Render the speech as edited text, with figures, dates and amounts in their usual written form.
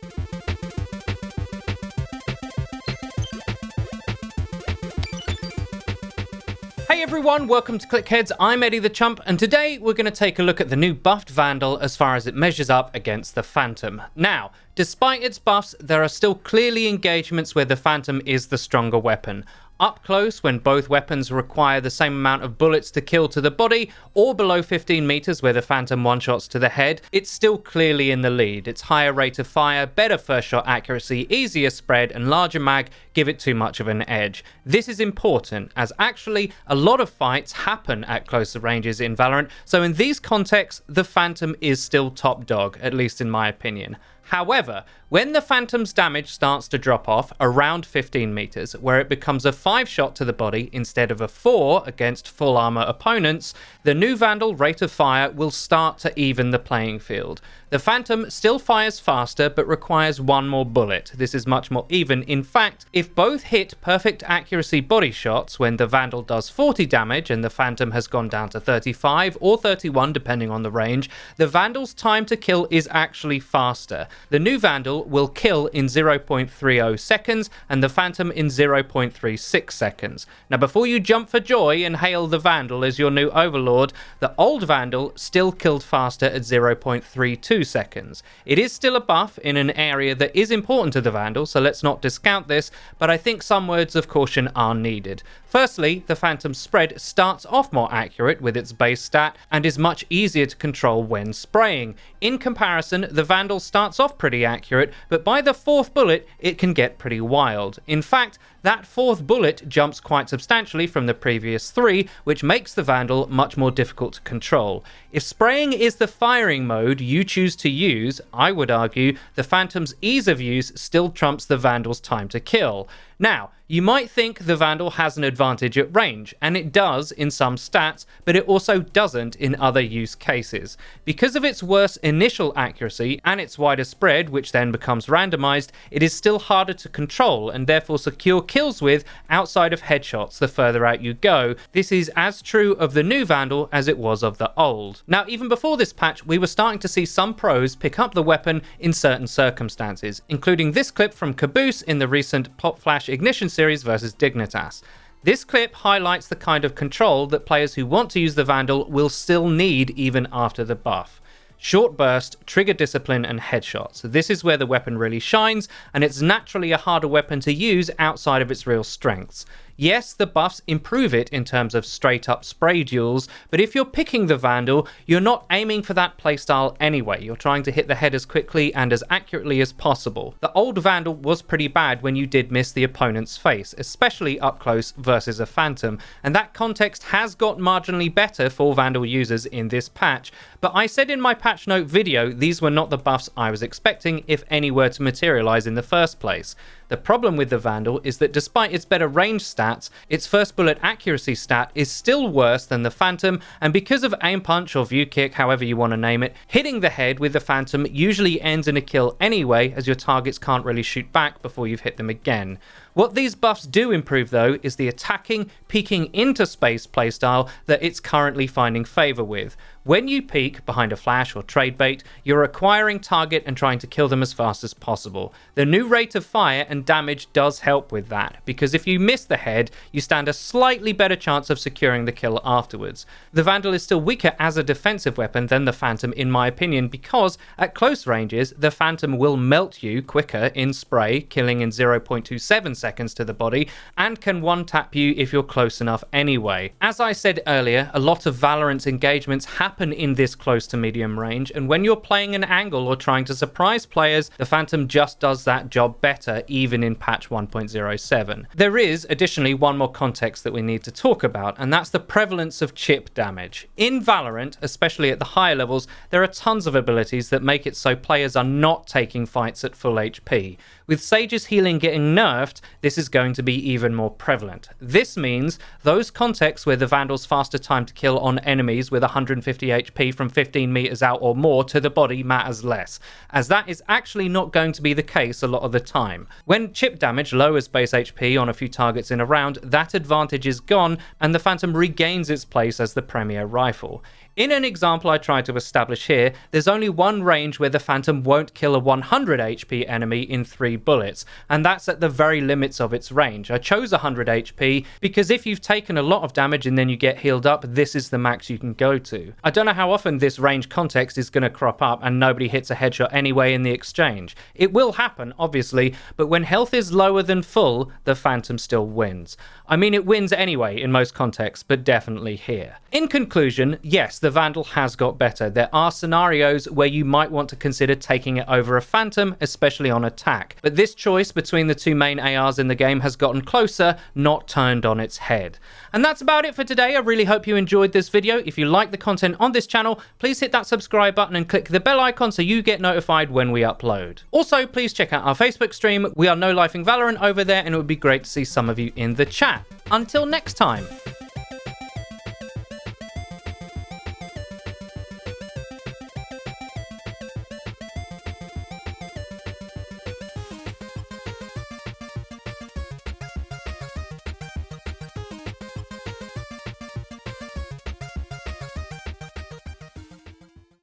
Hey everyone, welcome to Clickheads. I'm Eddie the Chump, and today we're going to take a look at the new buffed Vandal as far as it measures up against the Phantom. Now, despite its buffs, there are still clearly engagements where the Phantom is the stronger weapon. Up close, when both weapons require the same amount of bullets to kill to the body, or below 15 meters where the Phantom one-shots to the head, it's still clearly in the lead. Its higher rate of fire, better first shot accuracy, easier spread, and larger mag give it too much of an edge. This is important, as actually a lot of fights happen at closer ranges in Valorant, so in these contexts, the Phantom is still top dog, at least in my opinion. However, when the Phantom's damage starts to drop off around 15 meters, where it becomes a 5-shot to the body instead of a 4 against full armor opponents, the new Vandal rate of fire will start to even the playing field. The Phantom still fires faster, but requires one more bullet. This is much more even. In fact, if both hit perfect accuracy body shots when the Vandal does 40 damage and the Phantom has gone down to 35 or 31 depending on the range, the Vandal's time to kill is actually faster. The new Vandal will kill in 0.30 seconds and the Phantom in 0.36 seconds. Now before you jump for joy and hail the Vandal as your new overlord, the old Vandal still killed faster at 0.32 seconds. It is still a buff in an area that is important to the Vandal, so let's not discount this, but I think some words of caution are needed. Firstly, the Phantom's spread starts off more accurate with its base stat and is much easier to control when spraying. In comparison, the Vandal starts off pretty accurate, but by the 4th bullet, it can get pretty wild. In fact, that 4th bullet jumps quite substantially from the previous 3, which makes the Vandal much more difficult to control. If spraying is the firing mode you choose to use, I would argue the Phantom's ease of use still trumps the Vandal's time to kill. Now, you might think the Vandal has an advantage at range, and it does in some stats, but it also doesn't in other use cases. Because of its worse initial accuracy and its wider spread, which then becomes randomized, it is still harder to control and therefore secure kills with outside of headshots the further out you go. This is as true of the new Vandal as it was of the old. Now, even before this patch, we were starting to see some pros pick up the weapon in certain circumstances, including this clip from Caboose in the recent Pop Flash Ignition series versus Dignitas. This clip highlights the kind of control that players who want to use the Vandal will still need even after the buff. Short burst, trigger discipline, and headshots. This is where the weapon really shines, and it's naturally a harder weapon to use outside of its real strengths. Yes, the buffs improve it in terms of straight up spray duels, but if you're picking the Vandal, you're not aiming for that playstyle anyway. You're trying to hit the head as quickly and as accurately as possible. The old Vandal was pretty bad when you did miss the opponent's face, especially up close versus a Phantom, and that context has got marginally better for Vandal users in this patch. But I said in my patch note video, these were not the buffs I was expecting, if any were to materialize in the first place. The problem with the Vandal is that despite its better range stats, its first bullet accuracy stat is still worse than the Phantom, and because of aim punch or view kick, however you want to name it, hitting the head with the Phantom usually ends in a kill anyway, as your targets can't really shoot back before you've hit them again. What these buffs do improve though is the attacking, peeking into space playstyle that it's currently finding favour with. When you peek behind a flash or trade bait, you're acquiring target and trying to kill them as fast as possible. The new rate of fire and damage does help with that, because if you miss the head, you stand a slightly better chance of securing the kill afterwards. The Vandal is still weaker as a defensive weapon than the Phantom in my opinion, because at close ranges, the Phantom will melt you quicker in spray, killing in 0.27 seconds to the body, and can one-tap you if you're close enough anyway. As I said earlier, a lot of Valorant engagements happen in this close to medium range, and when you're playing an angle or trying to surprise players, the Phantom just does that job better, even in patch 1.07. There is additionally one more context that we need to talk about, and that's the prevalence of chip damage. In Valorant, especially at the higher levels, there are tons of abilities that make it so players are not taking fights at full HP. With Sage's healing getting nerfed, this is going to be even more prevalent. This means those contexts where the Vandal's faster time to kill on enemies with 150 HP from 15 meters out or more to the body matters less, as that is actually not going to be the case a lot of the time. When chip damage lowers base HP on a few targets in a round, that advantage is gone and the Phantom regains its place as the premier rifle. In an example I tried to establish here, there's only one range where the Phantom won't kill a 100 HP enemy in 3 bullets, and that's at the very limits of its range. I chose 100 HP because if you've taken a lot of damage and then you get healed up, this is the max you can go to. I don't know how often this range context is going to crop up and nobody hits a headshot anyway in the exchange. It will happen, obviously, but when health is lower than full, the Phantom still wins. I mean, it wins anyway in most contexts, but definitely here. In conclusion, yes, the Vandal has got better. There are scenarios where you might want to consider taking it over a Phantom, especially on attack. But this choice between the two main ARs in the game has gotten closer, not turned on its head. And that's about it for today. I really hope you enjoyed this video. If you like the content on this channel, please hit that subscribe button and click the bell icon so you get notified when we upload. Also, please check out our Facebook stream. We are no lifing Valorant over there, and it would be great to see some of you in the chat. Until next time.